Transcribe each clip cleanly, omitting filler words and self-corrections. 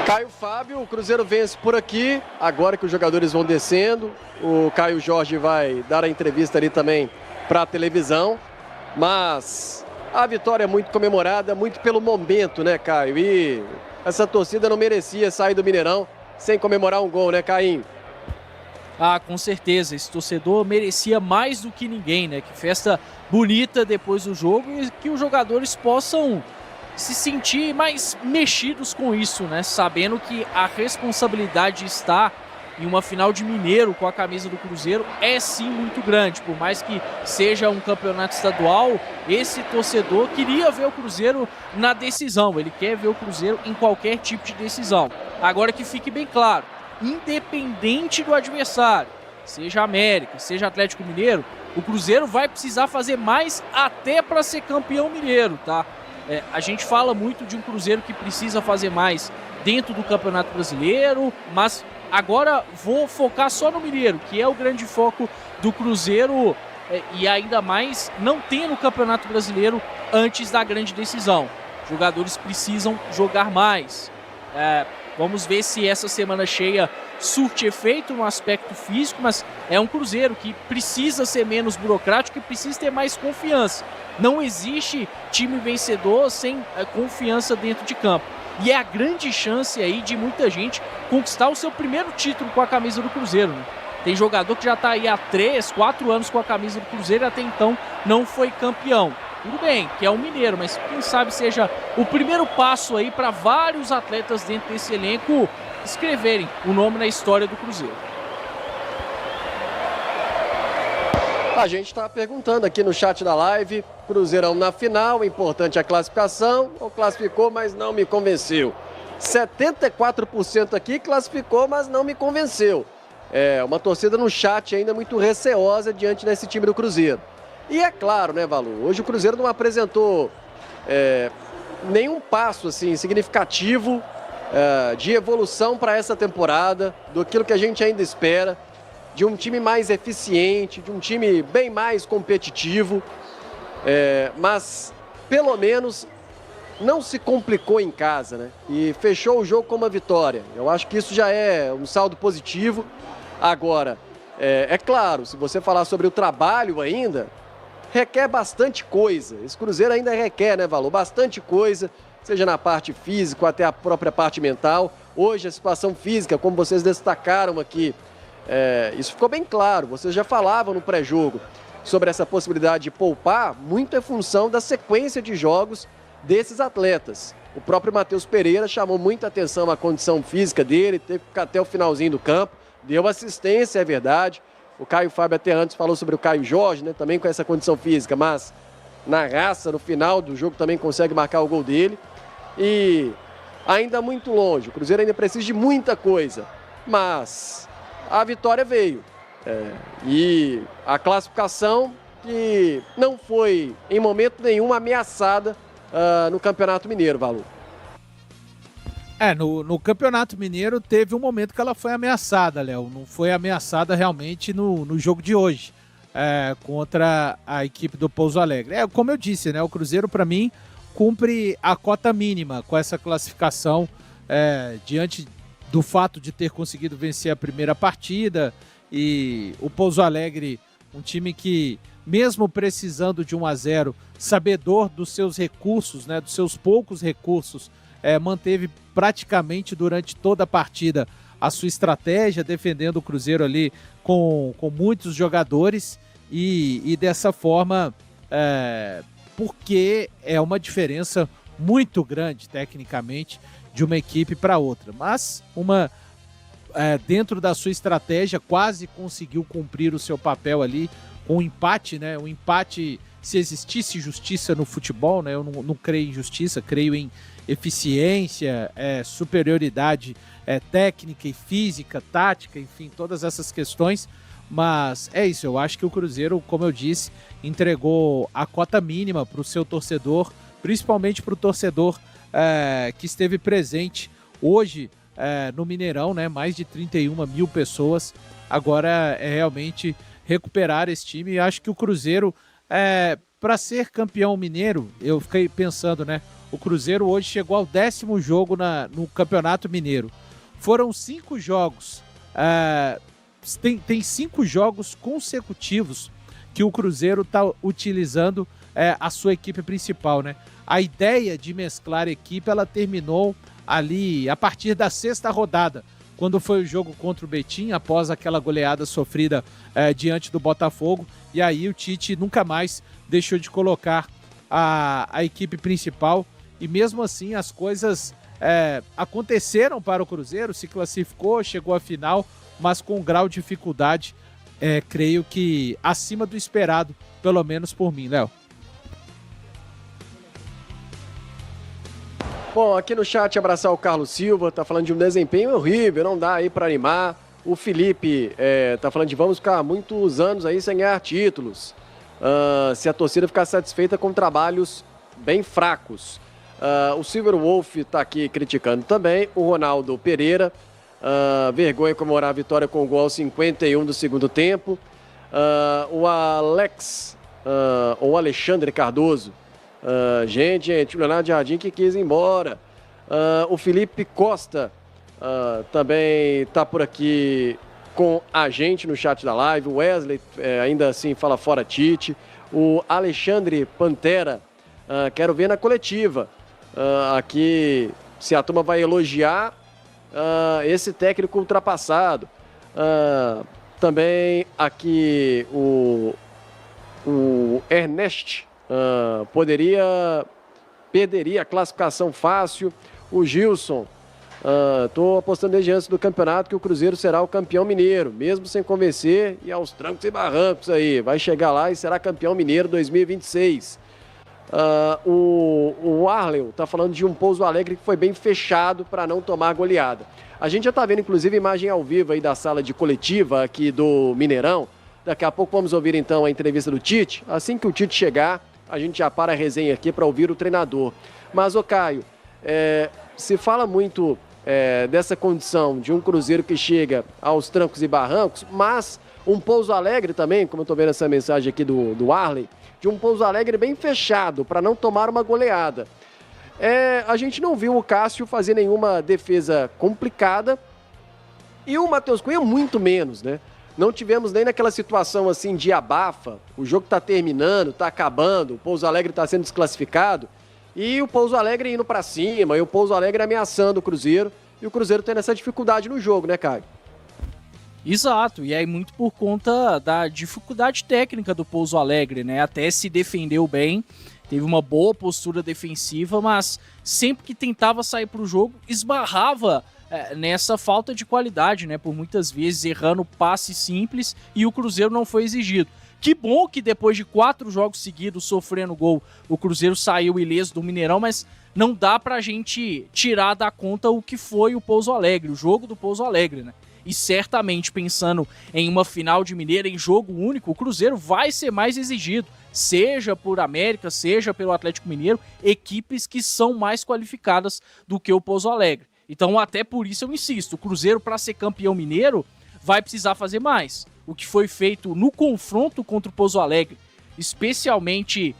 Caio Fábio, o Cruzeiro vence por aqui, agora que os jogadores vão descendo, o Caio Jorge vai dar a entrevista ali também para a televisão, mas a vitória é muito comemorada, muito pelo momento, né, Caio? E essa torcida não merecia sair do Mineirão sem comemorar um gol, né, Caim? Ah, com certeza, esse torcedor merecia mais do que ninguém, né? Que festa bonita depois do jogo e que os jogadores possam se sentir mais mexidos com isso, né? Sabendo que a responsabilidade de estar em uma final de Mineiro com a camisa do Cruzeiro é sim muito grande. Por mais que seja um campeonato estadual, esse torcedor queria ver o Cruzeiro na decisão. Ele quer ver o Cruzeiro em qualquer tipo de decisão. Agora que fique bem claro, independente do adversário, seja América, seja Atlético Mineiro, o Cruzeiro vai precisar fazer mais até para ser campeão mineiro, tá? A gente fala muito de um Cruzeiro que precisa fazer mais dentro do Campeonato Brasileiro, mas agora vou focar só no Mineiro, que é o grande foco do Cruzeiro, e ainda mais não tendo o Campeonato Brasileiro antes da grande decisão. Os jogadores precisam jogar mais. Vamos ver se essa semana cheia surte efeito no aspecto físico, mas é um Cruzeiro que precisa ser menos burocrático e precisa ter mais confiança. Não existe time vencedor sem confiança dentro de campo. E é a grande chance aí de muita gente conquistar o seu primeiro título com a camisa do Cruzeiro, né? Tem jogador que já está aí há 3, 4 anos com a camisa do Cruzeiro e até então não foi campeão. Tudo bem, que é um mineiro, mas quem sabe seja o primeiro passo aí para vários atletas dentro desse elenco escreverem o nome na história do Cruzeiro. A gente está perguntando aqui no chat da live, Cruzeirão na final, importante a classificação, ou classificou, mas não me convenceu. 74% aqui classificou, mas não me convenceu. Uma torcida no chat ainda muito receosa diante desse time do Cruzeiro. E é claro, né, Valu, hoje o Cruzeiro não apresentou nenhum passo assim, significativo de evolução para essa temporada, do aquilo que a gente ainda espera, de um time mais eficiente, de um time bem mais competitivo, mas pelo menos não se complicou em casa, né? E fechou o jogo com uma vitória. Eu acho que isso já é um saldo positivo. Agora, é claro, se você falar sobre o trabalho ainda, requer bastante coisa. Esse Cruzeiro ainda requer, né, Valor? Bastante coisa, seja na parte física, até a própria parte mental. Hoje a situação física, como vocês destacaram aqui, isso ficou bem claro. Vocês já falavam no pré-jogo sobre essa possibilidade de poupar, muito é função da sequência de jogos desses atletas. O próprio Matheus Pereira chamou muita atenção à condição física dele, teve que ficar até o finalzinho do campo, deu assistência, é verdade. O Caio Fábio até antes falou sobre o Caio Jorge, né, também com essa condição física, mas na raça, no final do jogo, também consegue marcar o gol dele. E ainda muito longe, o Cruzeiro ainda precisa de muita coisa, mas a vitória veio. E a classificação que não foi em momento nenhum ameaçada no Campeonato Mineiro, Valu. No Campeonato Mineiro teve um momento que ela foi ameaçada, Léo. Não foi ameaçada realmente no jogo de hoje, contra a equipe do Pouso Alegre. Como eu disse, né, o Cruzeiro, para mim, cumpre a cota mínima com essa classificação, diante do fato de ter conseguido vencer a primeira partida, e o Pouso Alegre, um time que, mesmo precisando de 1-0, sabedor dos seus recursos, né, dos seus poucos recursos, manteve praticamente durante toda a partida a sua estratégia, defendendo o Cruzeiro ali com muitos jogadores e dessa forma, porque é uma diferença muito grande tecnicamente de uma equipe para outra, mas dentro da sua estratégia quase conseguiu cumprir o seu papel ali com um empate, né? Um empate, se existisse justiça no futebol, né? Eu não creio em justiça, creio em eficiência, superioridade técnica e física, tática, enfim, todas essas questões. Mas é isso, eu acho que o Cruzeiro, como eu disse, entregou a cota mínima para o seu torcedor, principalmente para o torcedor que esteve presente hoje no Mineirão, né? Mais de 31 mil pessoas. Agora é realmente recuperar esse time. E acho que o Cruzeiro, para ser campeão mineiro, eu fiquei pensando, né? O Cruzeiro hoje chegou ao 10º jogo no Campeonato Mineiro. Foram 5 jogos. Tem 5 jogos consecutivos que o Cruzeiro está utilizando a sua equipe principal, né? A ideia de mesclar a equipe, ela terminou ali a partir da 6ª rodada, quando foi o jogo contra o Betim, após aquela goleada sofrida diante do Botafogo, e aí o Tite nunca mais deixou de colocar a equipe principal, e mesmo assim as coisas aconteceram para o Cruzeiro, se classificou, chegou à final, mas com um grau de dificuldade, creio que acima do esperado, pelo menos por mim, Léo. Bom, aqui no chat, abraçar o Carlos Silva, tá falando de um desempenho horrível, não dá aí para animar. O Felipe tá falando de vamos ficar muitos anos aí sem ganhar títulos. Se a torcida ficar satisfeita com trabalhos bem fracos. O Silver Wolf tá aqui criticando também. O Ronaldo Pereira, vergonha comemorar a vitória com o gol aos 51 do segundo tempo. O Alexandre Cardoso. Gente, o Leonardo Jardim que quis ir embora. O Felipe Costa também tá por aqui com a gente no chat da live. O Wesley ainda assim fala fora Tite. O Alexandre Pantera, quero ver na coletiva aqui se a turma vai elogiar esse técnico ultrapassado. Também aqui o Ernest perderia a classificação fácil. O Gilson, tô apostando desde antes do campeonato que o Cruzeiro será o campeão mineiro, mesmo sem convencer e aos trancos e barrancos aí, vai chegar lá e será campeão mineiro 2026. O Arleu tá falando de um Pouso Alegre que foi bem fechado para não tomar goleada. A gente já tá vendo inclusive imagem ao vivo aí da sala de coletiva aqui do Mineirão. Daqui a pouco vamos ouvir então a entrevista do Tite. Assim que o Tite chegar, a gente já para a resenha aqui para ouvir o treinador. Mas, ô Caio, se fala muito dessa condição de um Cruzeiro que chega aos trancos e barrancos, mas um Pouso Alegre também, como eu estou vendo essa mensagem aqui do Arley, de um Pouso Alegre bem fechado, para não tomar uma goleada. A gente não viu o Cássio fazer nenhuma defesa complicada e o Matheus Cunha muito menos, né? Não tivemos nem naquela situação assim de abafa, o jogo está terminando, está acabando, o Pouso Alegre está sendo desclassificado e o Pouso Alegre indo para cima e o Pouso Alegre ameaçando o Cruzeiro e o Cruzeiro tendo essa dificuldade no jogo, né, Caio? Exato, e aí muito por conta da dificuldade técnica do Pouso Alegre, né? Até se defendeu bem, teve uma boa postura defensiva, mas sempre que tentava sair para o jogo, esbarrava nessa falta de qualidade, né? Por muitas vezes errando passe simples e o Cruzeiro não foi exigido. Que bom que depois de 4 jogos seguidos sofrendo gol, o Cruzeiro saiu ileso do Mineirão, mas não dá pra gente tirar da conta o que foi o Pouso Alegre, o jogo do Pouso Alegre, né? E certamente pensando em uma final de Mineiro, em jogo único, o Cruzeiro vai ser mais exigido, seja por América, seja pelo Atlético Mineiro, equipes que são mais qualificadas do que o Pouso Alegre. Então até por isso eu insisto, o Cruzeiro para ser campeão mineiro vai precisar fazer mais. O que foi feito no confronto contra o Pouso Alegre, especialmente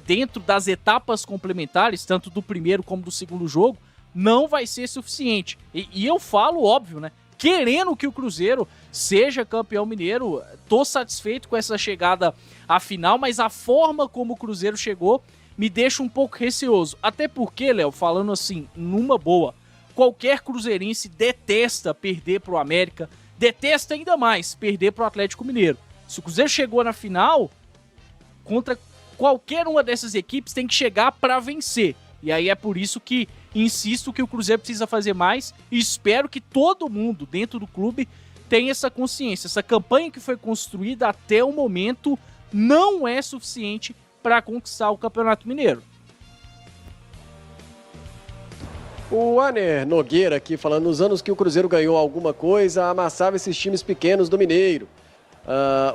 dentro das etapas complementares, tanto do primeiro como do segundo jogo, não vai ser suficiente. E eu falo óbvio, né? Querendo que o Cruzeiro seja campeão mineiro, tô satisfeito com essa chegada à final, mas a forma como o Cruzeiro chegou me deixa um pouco receoso. Até porque, Léo, falando assim, numa boa, qualquer cruzeirense detesta perder pro América, detesta ainda mais perder pro Atlético Mineiro. Se o Cruzeiro chegou na final, contra qualquer uma dessas equipes tem que chegar para vencer. E aí é por isso que insisto que o Cruzeiro precisa fazer mais e espero que todo mundo dentro do clube tenha essa consciência. Essa campanha que foi construída até o momento não é suficiente para conquistar o Campeonato Mineiro. O Aner Nogueira aqui falando, nos anos que o Cruzeiro ganhou alguma coisa, amassava esses times pequenos do Mineiro.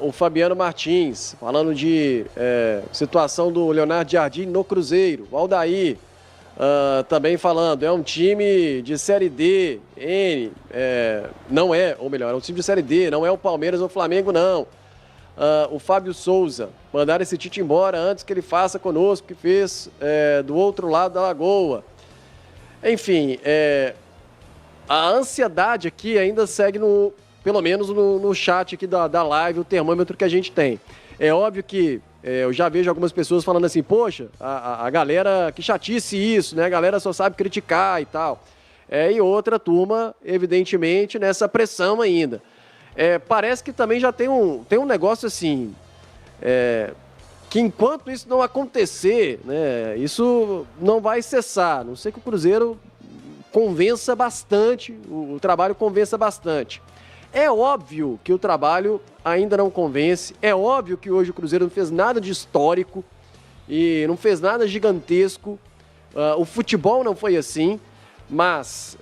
O Fabiano Martins falando de situação do Leonardo Jardim no Cruzeiro. O Aldair também falando, é um time de Série D, não é, ou melhor, é um time de Série D, não é o Palmeiras ou o Flamengo, não. o Fábio Souza, mandar esse Tite embora antes que ele faça conosco, que fez do outro lado da lagoa. Enfim, a ansiedade aqui ainda segue, pelo menos no chat aqui da live, o termômetro que a gente tem. É óbvio que eu já vejo algumas pessoas falando assim, poxa, a galera, que chatice isso, né? A galera só sabe criticar e tal. E outra turma, evidentemente, nessa pressão ainda. Parece que também já tem um negócio assim, que enquanto isso não acontecer, né, isso não vai cessar. Não sei que o Cruzeiro convença bastante, o trabalho convença bastante. É óbvio que o trabalho ainda não convence, é óbvio que hoje o Cruzeiro não fez nada de histórico e não fez nada gigantesco, o futebol não foi assim, mas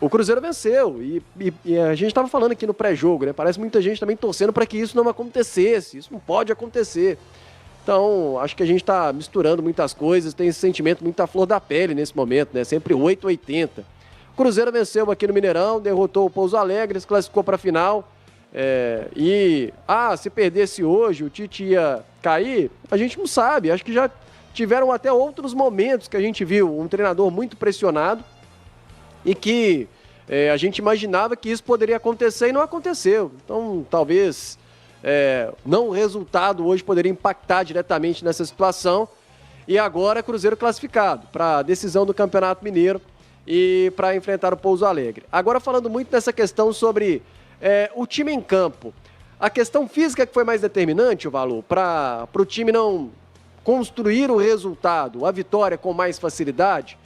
o Cruzeiro venceu e a gente estava falando aqui no pré-jogo, né? Parece muita gente também torcendo para que isso não acontecesse, isso não pode acontecer. Então, acho que a gente está misturando muitas coisas, tem esse sentimento muito à flor da pele nesse momento, né? Sempre 8-80. O Cruzeiro venceu aqui no Mineirão, derrotou o Pouso Alegre, se classificou para a final. Se perdesse hoje, o Tite ia cair? A gente não sabe. Acho que já tiveram até outros momentos que a gente viu um treinador muito pressionado e que a gente imaginava que isso poderia acontecer e não aconteceu. Então, talvez não o resultado hoje poderia impactar diretamente nessa situação. E agora, Cruzeiro classificado para a decisão do Campeonato Mineiro e para enfrentar o Pouso Alegre. Agora, falando muito nessa questão sobre o time em campo. A questão física que foi mais determinante, o Valor, para o time não construir o resultado, a vitória com mais facilidade.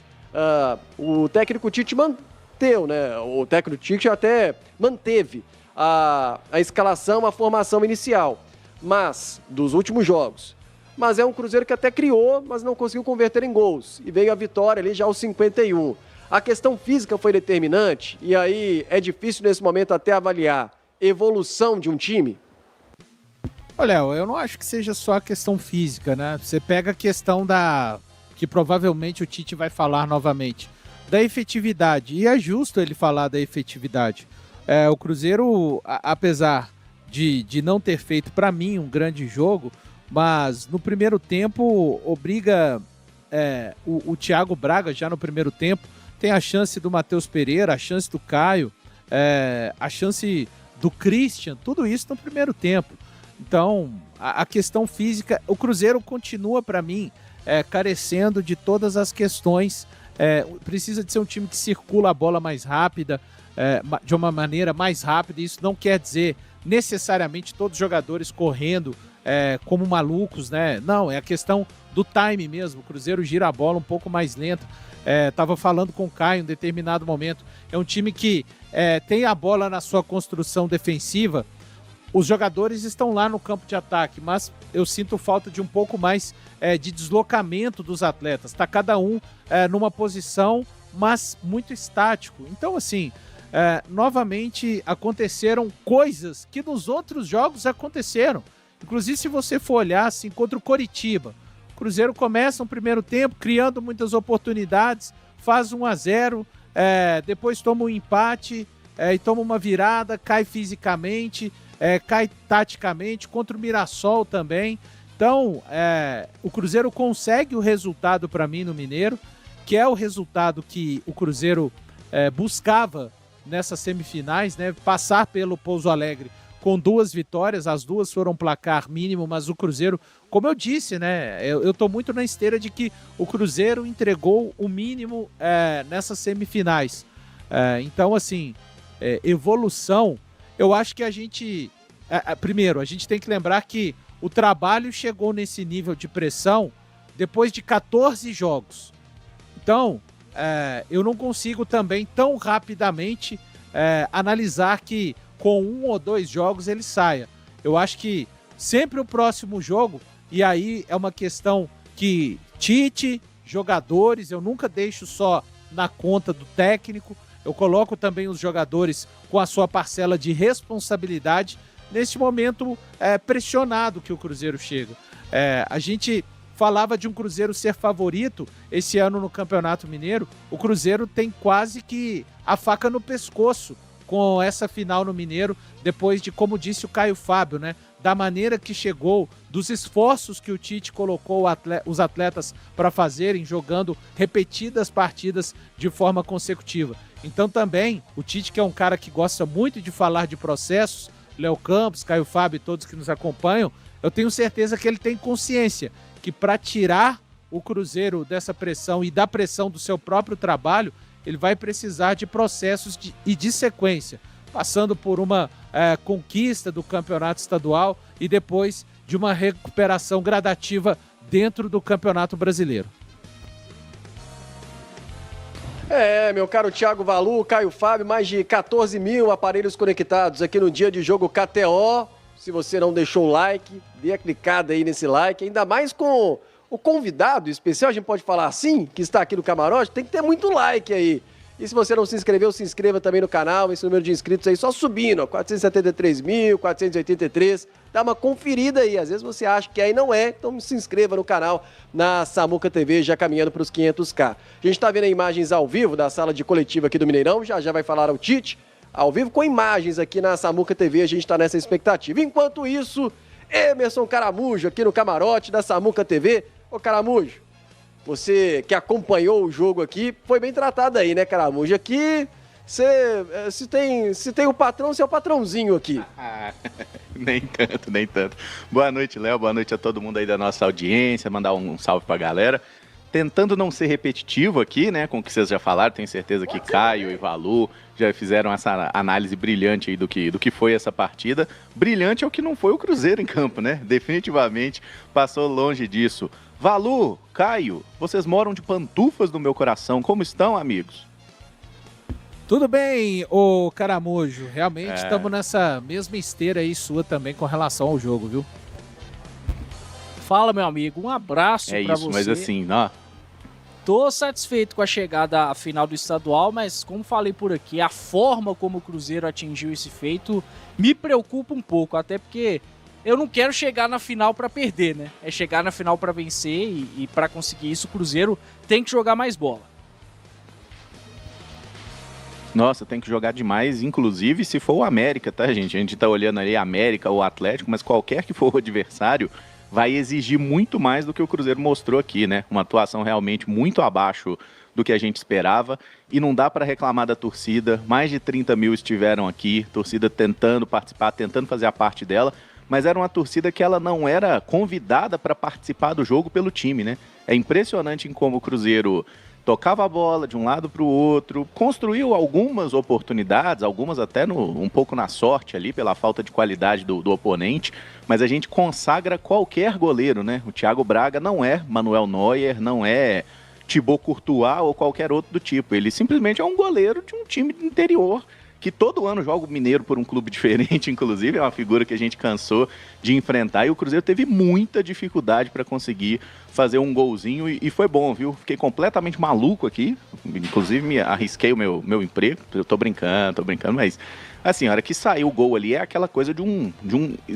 O técnico Tite manteve, né? O técnico Tite até manteve a escalação, a formação inicial, mas dos últimos jogos. Mas é um Cruzeiro que até criou, mas não conseguiu converter em gols. E veio a vitória ali já aos 51. A questão física foi determinante, e aí é difícil nesse momento até avaliar evolução de um time? Olha, eu não acho que seja só a questão física, né? Você pega a questão que provavelmente o Tite vai falar novamente, da efetividade, e é justo ele falar da efetividade. O Cruzeiro, apesar de não ter feito, para mim, um grande jogo, mas no primeiro tempo obriga o Thiago Braga, já no primeiro tempo, tem a chance do Matheus Pereira, a chance do Caio, a chance do Christian, tudo isso no primeiro tempo. Então, a questão física, o Cruzeiro continua, para mim, carecendo de todas as questões. Precisa de ser um time que circula a bola mais rápida, de uma maneira mais rápida. Isso não quer dizer necessariamente todos os jogadores correndo como malucos, né? Não, é a questão do time mesmo. O Cruzeiro gira a bola um pouco mais lento. Estava falando com o Caio em determinado momento. É um time que tem a bola na sua construção defensiva. Os jogadores estão lá no campo de ataque, mas eu sinto falta de um pouco mais de deslocamento dos atletas. Está cada um numa posição, mas muito estático. Então, assim, novamente aconteceram coisas que nos outros jogos aconteceram. Inclusive, se você for olhar assim, contra o Coritiba, o Cruzeiro começa no primeiro tempo criando muitas oportunidades, faz 1-0, depois toma um empate e toma uma virada, cai fisicamente, cai taticamente, contra o Mirassol também. Então, o Cruzeiro consegue o resultado para mim no Mineiro, que é o resultado que o Cruzeiro buscava nessas semifinais, né? Passar pelo Pouso Alegre com 2 vitórias, as 2 foram placar mínimo, mas o Cruzeiro, como eu disse, né? Eu tô muito na esteira de que o Cruzeiro entregou o mínimo nessas semifinais. Então, assim, evolução, eu acho que a gente... primeiro, a gente tem que lembrar que o trabalho chegou nesse nível de pressão depois de 14 jogos. Então, eu não consigo também tão rapidamente analisar que com 1 ou 2 jogos ele saia. Eu acho que sempre o próximo jogo, e aí é uma questão que Tite, jogadores, eu nunca deixo só na conta do técnico, eu coloco também os jogadores com a sua parcela de responsabilidade neste momento pressionado que o Cruzeiro chega. A gente falava de um Cruzeiro ser favorito esse ano no Campeonato Mineiro. O Cruzeiro tem quase que a faca no pescoço com essa final no Mineiro, depois de, como disse o Caio Fábio, né, da maneira que chegou, dos esforços que o Tite colocou os atletas para fazerem, jogando repetidas partidas de forma consecutiva. Então também, o Tite, que é um cara que gosta muito de falar de processos, Léo Campos, Caio Fábio e todos que nos acompanham, eu tenho certeza que ele tem consciência que para tirar o Cruzeiro dessa pressão e da pressão do seu próprio trabalho, ele vai precisar de processos e de sequência, passando por uma conquista do campeonato estadual e depois de uma recuperação gradativa dentro do campeonato brasileiro. Meu caro Thiago Valu, Caio Fábio, mais de 14 mil aparelhos conectados aqui no dia de jogo KTO. Se você não deixou o like, dê a clicada aí nesse like, ainda mais com o convidado especial, a gente pode falar assim, que está aqui no camarote, tem que ter muito like aí. E se você não se inscreveu, se inscreva também no canal, esse número de inscritos aí só subindo, ó, 473.483, dá uma conferida aí, às vezes você acha que aí não é, então se inscreva no canal, na Samuca TV, já caminhando para os 500k. A gente está vendo imagens ao vivo da sala de coletiva aqui do Mineirão, já vai falar ao Tite, ao vivo com imagens aqui na Samuca TV, a gente está nessa expectativa. Enquanto isso, Emerson Caramujo aqui no camarote da Samuca TV. Ô Caramujo, você que acompanhou o jogo aqui, foi bem tratado aí, né, Caramujo? Aqui, se tem o patrão, você é o patrãozinho aqui. Nem tanto, nem tanto. Boa noite, Léo, boa noite a todo mundo aí da nossa audiência, mandar um salve pra galera. Tentando não ser repetitivo aqui, né, com o que vocês já falaram, tenho certeza que Caio e Valu já fizeram essa análise brilhante aí do que foi essa partida. Brilhante é o que não foi o Cruzeiro em campo, né? Definitivamente passou longe disso. Valu, Caio, vocês moram de pantufas no meu coração. Como estão, amigos? Tudo bem, ô Caramujo. Realmente estamos nessa mesma esteira aí sua também com relação ao jogo, viu? Fala, meu amigo. Um abraço pra você. Mas assim, ó... Tô satisfeito com a chegada à final do estadual, mas como falei por aqui, a forma como o Cruzeiro atingiu esse feito me preocupa um pouco, até porque eu não quero chegar na final para perder, né? É chegar na final para vencer e para conseguir isso o Cruzeiro tem que jogar mais bola. Nossa, tem que jogar demais, inclusive se for o América, tá, gente? A gente tá olhando ali América ou Atlético, mas qualquer que for o adversário vai exigir muito mais do que o Cruzeiro mostrou aqui, né? Uma atuação realmente muito abaixo do que a gente esperava e não dá para reclamar da torcida. Mais de 30 mil estiveram aqui, torcida tentando participar, tentando fazer a parte dela, mas era uma torcida que ela não era convidada para participar do jogo pelo time, né? É impressionante em como o Cruzeiro tocava a bola de um lado para o outro, construiu algumas oportunidades, algumas até um pouco na sorte ali, pela falta de qualidade do oponente, mas a gente consagra qualquer goleiro, né? O Thiago Braga não é Manuel Neuer, não é Thibaut Courtois ou qualquer outro do tipo, ele simplesmente é um goleiro de um time do interior, que todo ano joga o Mineiro por um clube diferente, inclusive, é uma figura que a gente cansou de enfrentar, e o Cruzeiro teve muita dificuldade para conseguir fazer um golzinho, e foi bom, viu? Fiquei completamente maluco aqui, inclusive me arrisquei o meu emprego, eu tô brincando, mas assim, a hora que saiu o gol ali é aquela coisa de um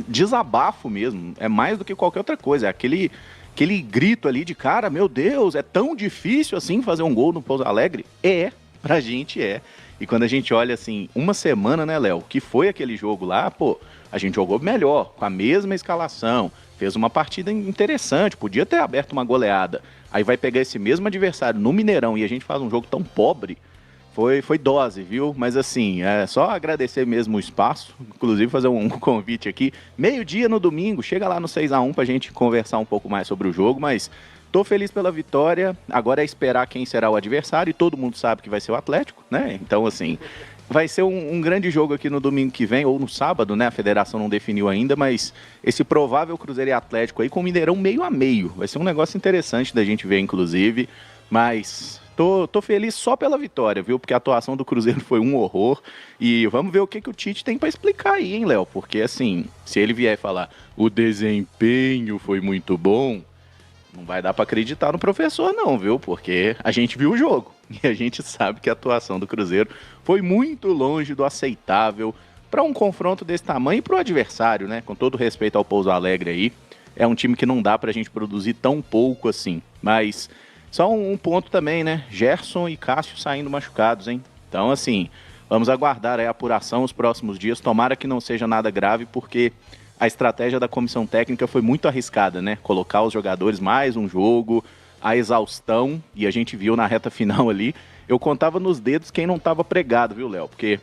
desabafo mesmo, é mais do que qualquer outra coisa, é aquele grito ali de cara, meu Deus, é tão difícil assim fazer um gol no Pouso Alegre? Pra gente é. E quando a gente olha assim, uma semana, né, Léo, que foi aquele jogo lá, pô, a gente jogou melhor, com a mesma escalação, fez uma partida interessante, podia ter aberto uma goleada. Aí vai pegar esse mesmo adversário no Mineirão e a gente faz um jogo tão pobre, foi dose, viu? Mas assim, é só agradecer mesmo o espaço, inclusive fazer um convite aqui. Meio-dia no domingo, chega lá no 6x1 pra gente conversar um pouco mais sobre o jogo, mas tô feliz pela vitória, agora é esperar quem será o adversário, e todo mundo sabe que vai ser o Atlético, né? Então, assim, vai ser um grande jogo aqui no domingo que vem, ou no sábado, né? A federação não definiu ainda, mas esse provável Cruzeiro e Atlético aí com o Mineirão meio a meio. Vai ser um negócio interessante da gente ver, inclusive, mas tô feliz só pela vitória, viu? Porque a atuação do Cruzeiro foi um horror, e vamos ver o que o Tite tem para explicar aí, hein, Léo? Porque, assim, se ele vier falar o desempenho foi muito bom, não vai dar para acreditar no professor não, viu? Porque a gente viu o jogo e a gente sabe que a atuação do Cruzeiro foi muito longe do aceitável para um confronto desse tamanho e para o adversário, né? Com todo respeito ao Pouso Alegre aí, é um time que não dá para a gente produzir tão pouco assim. Mas só um ponto também, né? Gerson e Cássio saindo machucados, hein? Então, assim, vamos aguardar a apuração os próximos dias. Tomara que não seja nada grave, porque a estratégia da comissão técnica foi muito arriscada, né? Colocar os jogadores mais um jogo, a exaustão, e a gente viu na reta final ali, eu contava nos dedos quem não estava pregado, viu, Léo? Porque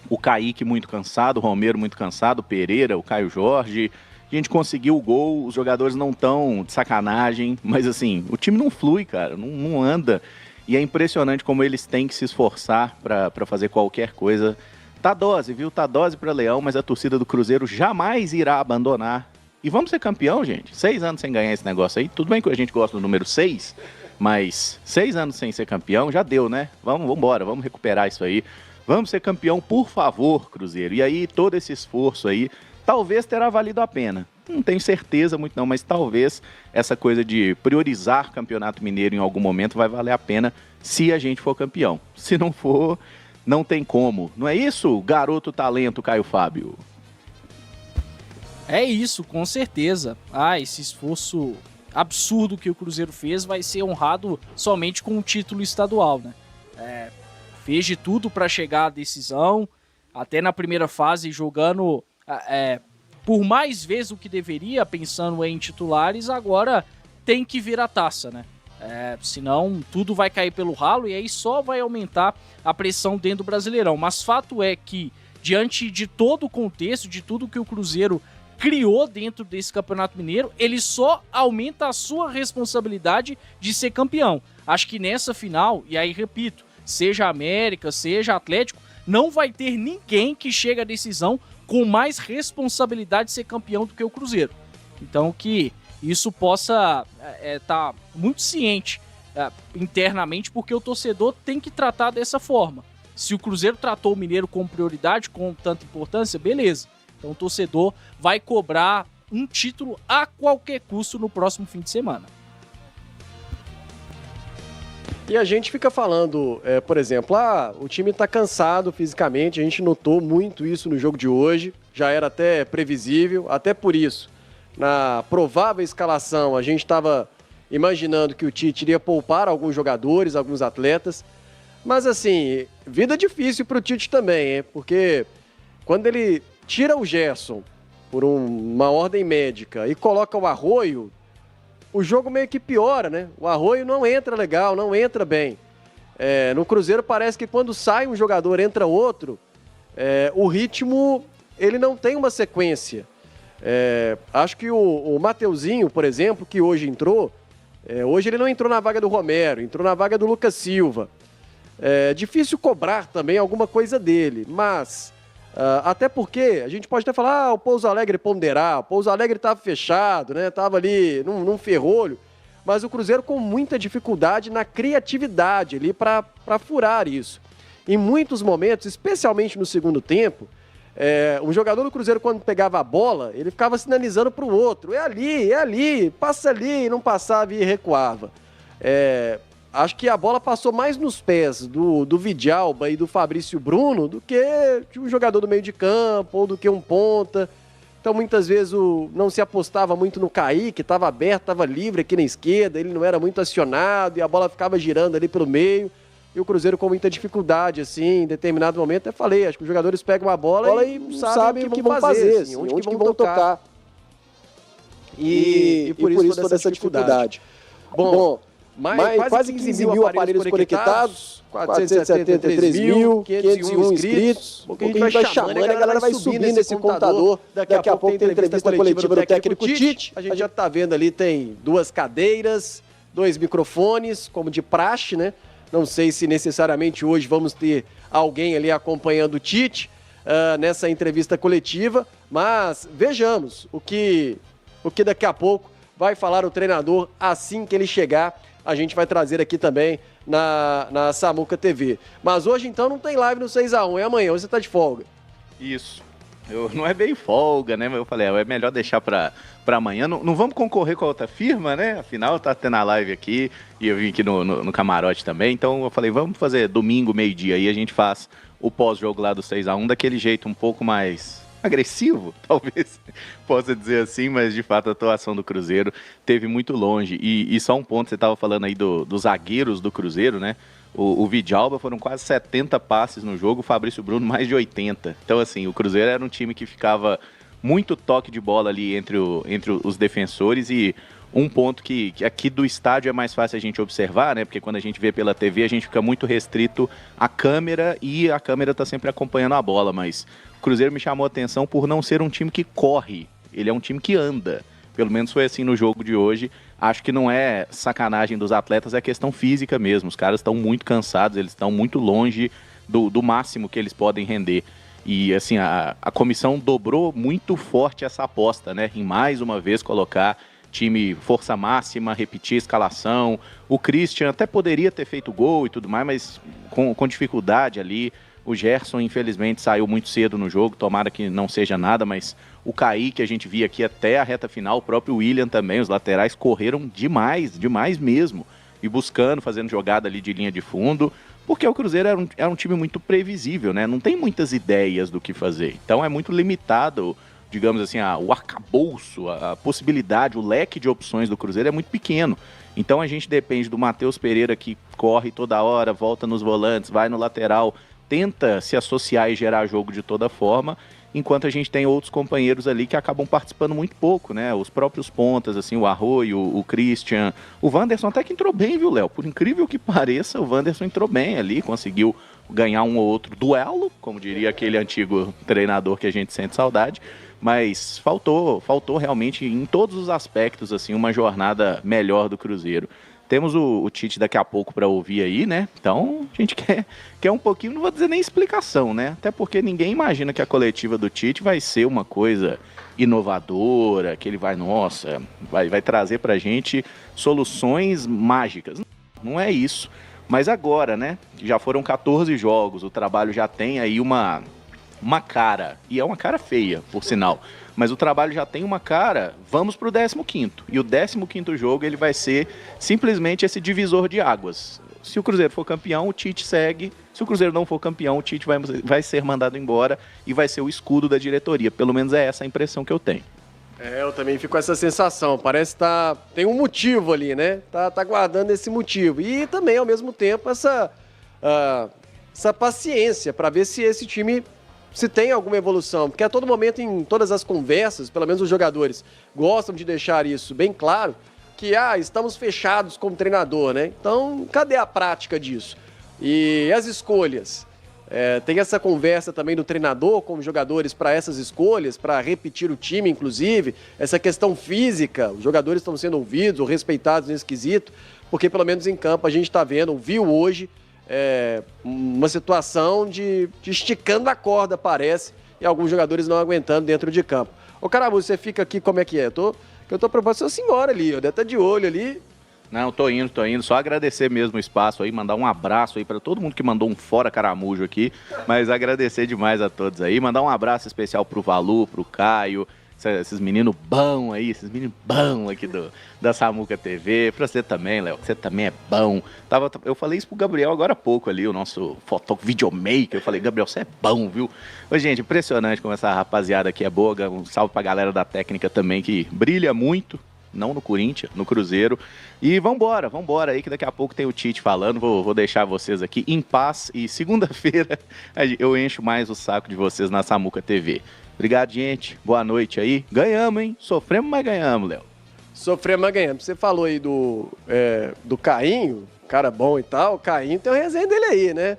o Kaique muito cansado, o Romero muito cansado, o Pereira, o Caio Jorge, a gente conseguiu o gol, os jogadores não estão de sacanagem, mas assim, o time não flui, cara, não anda, e é impressionante como eles têm que se esforçar para fazer qualquer coisa. Tá dose, viu? Tá dose para Leão, mas a torcida do Cruzeiro jamais irá abandonar. E vamos ser campeão, gente. 6 anos sem ganhar esse negócio aí. Tudo bem que a gente gosta do número 6, mas 6 anos sem ser campeão já deu, né? Vamos embora, vamos recuperar isso aí. Vamos ser campeão, por favor, Cruzeiro. E aí, todo esse esforço aí, talvez terá valido a pena. Não tenho certeza muito não, mas talvez essa coisa de priorizar o Campeonato Mineiro em algum momento vai valer a pena se a gente for campeão. Se não for, não tem como. Não é isso, garoto talento Caio Fábio? É isso, com certeza. Esse esforço absurdo que o Cruzeiro fez vai ser honrado somente com o título estadual, né? Fez de tudo para chegar à decisão, até na primeira fase jogando por mais vezes o que deveria, pensando em titulares, agora tem que vir a taça, né? Senão tudo vai cair pelo ralo e aí só vai aumentar a pressão dentro do Brasileirão. Mas fato é que, diante de todo o contexto, de tudo que o Cruzeiro criou dentro desse Campeonato Mineiro, ele só aumenta a sua responsabilidade de ser campeão. Acho que nessa final, e aí repito, seja América, seja Atlético, não vai ter ninguém que chegue à decisão com mais responsabilidade de ser campeão do que o Cruzeiro. Então que isso possa estar muito ciente internamente, porque o torcedor tem que tratar dessa forma. Se o Cruzeiro tratou o Mineiro com prioridade, com tanta importância, beleza. Então o torcedor vai cobrar um título a qualquer custo no próximo fim de semana. E a gente fica falando, por exemplo, o time está cansado fisicamente, a gente notou muito isso no jogo de hoje, já era até previsível, até por isso, na provável escalação, a gente estava imaginando que o Tite iria poupar alguns jogadores, alguns atletas, mas assim, vida difícil para o Tite também, hein? Porque quando ele tira o Gerson por uma ordem médica e coloca o Arroio, o jogo meio que piora, né? O Arroio não entra legal, não entra bem. No Cruzeiro parece que quando sai um jogador, entra outro, o ritmo, ele não tem uma sequência. Acho que o Mateuzinho, por exemplo, que hoje entrou, hoje ele não entrou na vaga do Romero, entrou na vaga do Lucas Silva. É difícil cobrar também alguma coisa dele, mas até porque a gente pode até falar, o Pouso Alegre ponderar, o Pouso Alegre estava fechado, né? Tava ali num ferrolho, mas o Cruzeiro com muita dificuldade na criatividade ali para furar isso. Em muitos momentos, especialmente no segundo tempo, um jogador do Cruzeiro, quando pegava a bola, ele ficava sinalizando para o outro, é ali, passa ali, e não passava e recuava. Acho que a bola passou mais nos pés do Vidalba e do Fabrício Bruno do que de um jogador do meio de campo ou do que um ponta. Então, muitas vezes, não se apostava muito no Kaique, estava aberto, estava livre aqui na esquerda, ele não era muito acionado e a bola ficava girando ali pelo meio. E o Cruzeiro com muita dificuldade, assim, em determinado momento, até falei, acho que os jogadores pegam a bola e não sabem o que vão fazer, assim, onde que vão tocar. E por isso toda essa dificuldade. Bom, quase 15 mil aparelhos conectados, 473.501 inscritos. O que a gente vai chamando, a galera vai subir nesse computador. Daqui a pouco tem entrevista coletiva do técnico Tite. A gente já tá vendo ali, tem 2 cadeiras, 2 microfones, como de praxe, né? Não sei se necessariamente hoje vamos ter alguém ali acompanhando o Tite nessa entrevista coletiva, mas vejamos o que daqui a pouco vai falar o treinador assim que ele chegar. A gente vai trazer aqui também na Samuca TV. Mas hoje, então, não tem live no 6x1, é amanhã, hoje você tá de folga. Isso. Não é bem folga, né? Mas eu falei, é melhor deixar pra amanhã. Não vamos concorrer com a outra firma, né? Afinal, tá tendo a live aqui e eu vim aqui no camarote também. Então eu falei, vamos fazer domingo, meio-dia, aí a gente faz o pós-jogo lá do 6x1 daquele jeito um pouco mais agressivo, talvez possa dizer assim, mas de fato a atuação do Cruzeiro teve muito longe. E só um ponto, você estava falando aí dos zagueiros do Cruzeiro, né? O Vidalba foram quase 70 passes no jogo, o Fabrício Bruno mais de 80. Então assim, o Cruzeiro era um time que ficava muito toque de bola ali entre os defensores, e um ponto que aqui do estádio é mais fácil a gente observar, né? Porque quando a gente vê pela TV, a gente fica muito restrito à câmera, e a câmera está sempre acompanhando a bola, mas o Cruzeiro me chamou a atenção por não ser um time que corre, ele é um time que anda. Pelo menos foi assim no jogo de hoje. Acho que não é sacanagem dos atletas, é questão física mesmo. Os caras estão muito cansados, eles estão muito longe do máximo que eles podem render. E assim, a comissão dobrou muito forte essa aposta, né? Em mais uma vez colocar time força máxima, repetir a escalação. O Christian até poderia ter feito gol e tudo mais, mas com dificuldade ali. O Gerson, infelizmente, saiu muito cedo no jogo, tomara que não seja nada, mas o Kaique, a gente via aqui até a reta final, o próprio William também, os laterais correram demais, demais mesmo, e buscando, fazendo jogada ali de linha de fundo, porque o Cruzeiro era um time muito previsível, né? Não tem muitas ideias do que fazer, então é muito limitado, digamos assim, o arcabouço, a possibilidade, o leque de opções do Cruzeiro é muito pequeno. Então a gente depende do Matheus Pereira, que corre toda hora, volta nos volantes, vai no lateral, tenta se associar e gerar jogo de toda forma, enquanto a gente tem outros companheiros ali que acabam participando muito pouco, né? Os próprios pontas, assim, o Arroio, o Christian, o Wanderson até que entrou bem, viu, Léo? Por incrível que pareça, o Wanderson entrou bem ali, conseguiu ganhar um ou outro duelo, como diria aquele antigo treinador que a gente sente saudade, mas faltou realmente em todos os aspectos, assim, uma jornada melhor do Cruzeiro. Temos o Tite daqui a pouco para ouvir aí, né? Então, a gente quer um pouquinho, não vou dizer nem explicação, né? Até porque ninguém imagina que a coletiva do Tite vai ser uma coisa inovadora, que ele vai, nossa, vai trazer pra gente soluções mágicas. Não é isso. Mas agora, né? Já foram 14 jogos, o trabalho já tem aí uma cara, e é uma cara feia, por sinal. Mas o trabalho já tem uma cara, vamos pro 15º. E o 15º jogo, ele vai ser simplesmente esse divisor de águas. Se o Cruzeiro for campeão, o Tite segue. Se o Cruzeiro não for campeão, o Tite vai ser mandado embora e vai ser o escudo da diretoria. Pelo menos é essa a impressão que eu tenho. Eu também fico com essa sensação. Parece que tem um motivo ali, né? Tá guardando esse motivo. E também, ao mesmo tempo, essa paciência para ver se esse time se tem alguma evolução, porque a todo momento, em todas as conversas, pelo menos os jogadores gostam de deixar isso bem claro, que estamos fechados como treinador, né? Então, cadê a prática disso? E as escolhas? Tem essa conversa também do treinador com os jogadores para essas escolhas, para repetir o time, inclusive, essa questão física, os jogadores estão sendo ouvidos ou respeitados nesse quesito, porque pelo menos em campo a gente está vendo, viu hoje, uma situação de esticando a corda, parece, e alguns jogadores não aguentando dentro de campo. Ô Caramujo, você fica aqui, como é que é? Eu tô propondo a sua senhora ali, deve estar de olho ali. Não, tô indo, só agradecer mesmo o espaço aí, mandar um abraço aí para todo mundo que mandou um fora Caramujo aqui, mas agradecer demais a todos aí, mandar um abraço especial pro Valu, pro Caio, esses meninos bons aí, esses meninos bons aqui da Samuca TV, pra você também, Léo, que você também é bom. Eu falei isso pro Gabriel agora há pouco ali, o nosso videomaker, eu falei, Gabriel, você é bom, viu? Ô, gente, impressionante como essa rapaziada aqui é boa, um salve pra galera da técnica também, que brilha muito, não no Corinthians, no Cruzeiro. E vambora aí, que daqui a pouco tem o Tite falando, vou deixar vocês aqui em paz, e segunda-feira eu encho mais o saco de vocês na Samuca TV. Obrigado, gente. Boa noite aí. Ganhamos, hein? Sofremos, mas ganhamos, Léo. Sofremos, mas ganhamos. Você falou aí do Cainho, cara bom e tal. O Cainho tem uma resenha dele aí, né?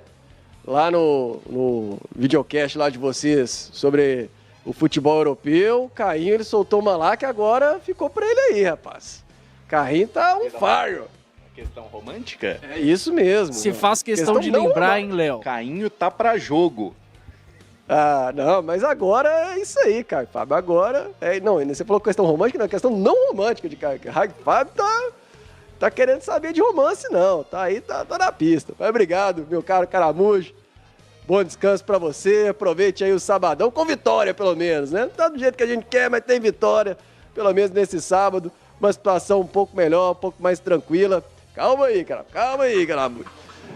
Lá no videocast lá de vocês sobre o futebol europeu, o Cainho, ele soltou uma lá que agora ficou pra ele aí, rapaz. Cainho tá on fire. Questão romântica? É isso mesmo. Se faz questão de lembrar, hein, Léo? Cainho tá pra jogo. Não, mas agora é isso aí, Caio Fábio. Agora, não, você falou questão romântica, não, é questão não romântica de Caio Fábio. Tá querendo saber de romance, não. Tá aí, tá na pista. Mas obrigado, meu caro Caramujo. Bom descanso pra você. Aproveite aí o sabadão com vitória, pelo menos, né? Não tá do jeito que a gente quer, mas tem vitória, pelo menos nesse sábado. Uma situação um pouco melhor, um pouco mais tranquila. Calma aí, Caramujo.